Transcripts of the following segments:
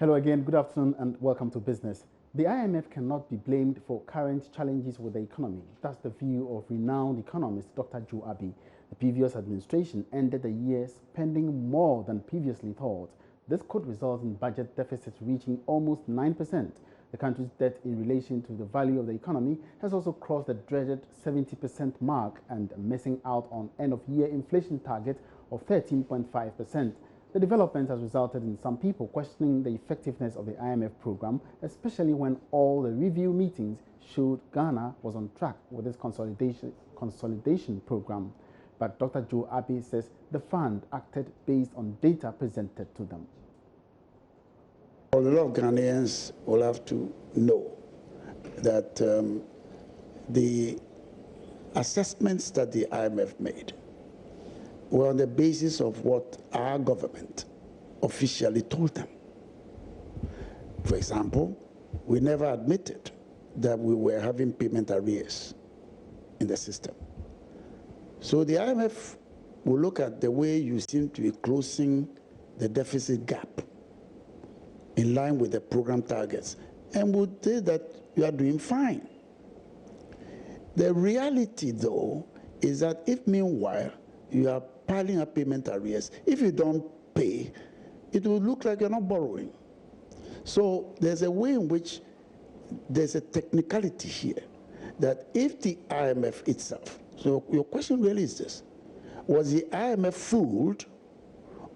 Hello again, good afternoon and welcome to Business. The IMF cannot be blamed for current challenges with the economy. That's the view of renowned economist Dr. Joe Abbey. The previous administration ended the year spending more than previously thought. This could result in budget deficits reaching almost 9%. The country's debt in relation to the value of the economy has also crossed the dreaded 70% mark and missing out on end-of-year inflation target of 13.5%. The development has resulted in some people questioning the effectiveness of the IMF program, especially when all the review meetings showed Ghana was on track with its consolidation program. But Dr. Joe Abbey says the fund acted based on data presented to them. A lot of Ghanaians will have to know that the assessments that the IMF made were on the basis of what our government officially told them. For example, we never admitted that we were having payment arrears in the system. So the IMF will look at the way you seem to be closing the deficit gap in line with the program targets and would say that you are doing fine. The reality, though, is that if meanwhile you are piling up payment arrears, if you don't pay, it will look like you're not borrowing. So there's a way in which there's a technicality here that if the IMF itself, so your question really is this, was the IMF fooled,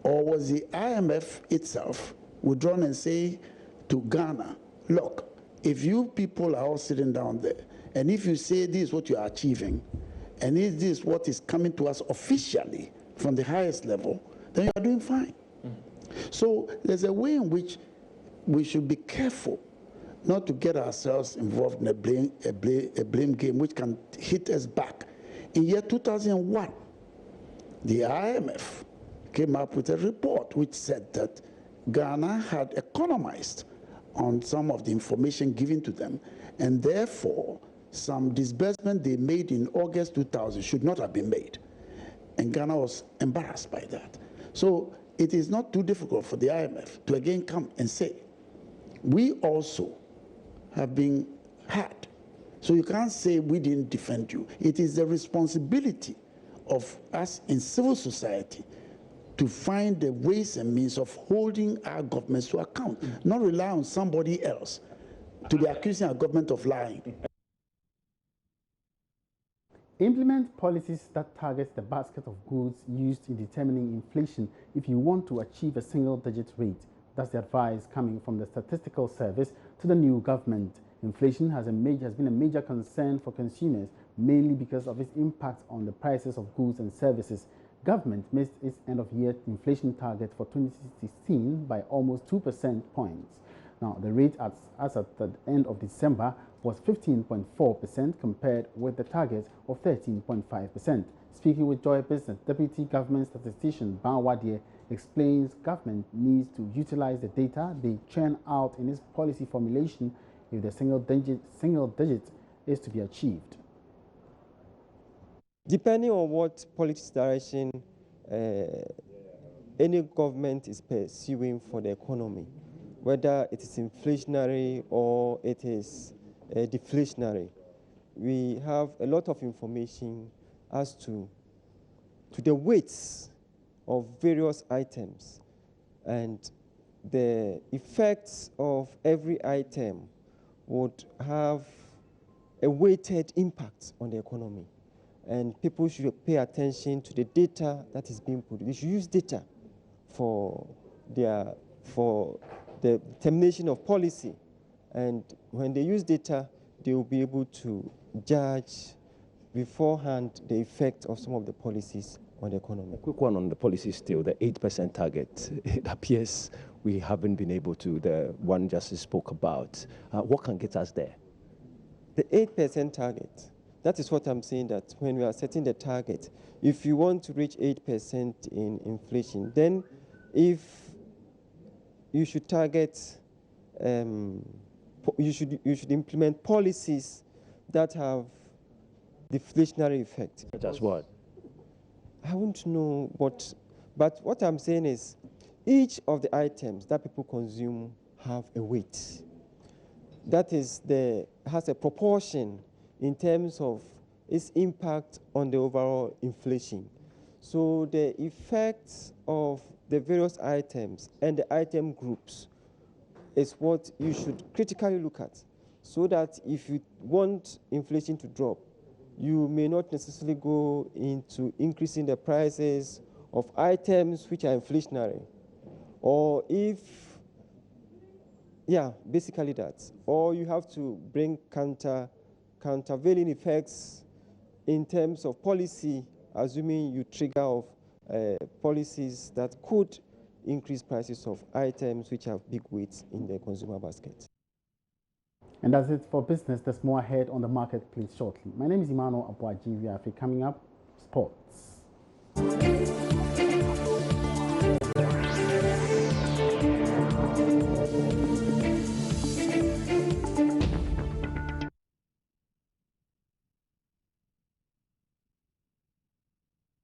or was the IMF itself withdrawn and say to Ghana, look, if you people are all sitting down there, and if you say this is what you are achieving, and if this is what is coming to us officially from the highest level, then you are doing fine. So there's a way in which we should be careful not to get ourselves involved in a blame game which can hit us back. In year 2001, the IMF came up with a report which said that Ghana had economized on some of the information given to them, and therefore some disbursement they made in August 2000 should not have been made. And Ghana was embarrassed by that. So it is not too difficult for the IMF to again come and say, we also have been hurt. So you can't say we didn't defend you. It is the responsibility of us in civil society to find the ways and means of holding our governments to account, not rely on somebody else to be accusing our government of lying. Implement policies that target the basket of goods used in determining inflation if you want to achieve a single-digit rate. That's the advice coming from the Statistical Service to the new government. Inflation has been a major concern for consumers, mainly because of its impact on the prices of goods and services. Government missed its end-of-year inflation target for 2016 by almost 2% points. Now, the rate as at the end of December was 15.4% compared with the target of 13.5%. Speaking with Joy Business, Deputy Government Statistician Ban Wadier explains government needs to utilize the data they churn out in its policy formulation if the single digit is to be achieved. Depending on what policy direction any government is pursuing for the economy, whether it is inflationary or it is deflationary, we have a lot of information as to the weights of various items and the effects of every item would have a weighted impact on the economy. And people should pay attention to the data that is being produced. They should use data for the determination of policy. And when they use data, they will be able to judge beforehand the effect of some of the policies on the economy. A quick one on the policy still, the 8% target. It appears we haven't been able to, the one Justice spoke about. What can get us there? The 8% target. That is what I'm saying, that when we are setting the target, if you want to reach 8% in inflation, then if you should target, you should implement policies that have deflationary effect. That's what? I won't know what, but what I'm saying is each of the items that people consume have a weight. That is, has a proportion in terms of its impact on the overall inflation. So the effects of the various items and the item groups is what you should critically look at, so that if you want inflation to drop, you may not necessarily go into increasing the prices of items which are inflationary, or basically that. Or you have to bring countervailing effects in terms of policy, assuming you trigger off policies that could increase prices of items which have big weights in the consumer basket. And that's it for business. There's more ahead on the marketplace shortly. My name is Emmanuel Abuaji. Coming up, sports.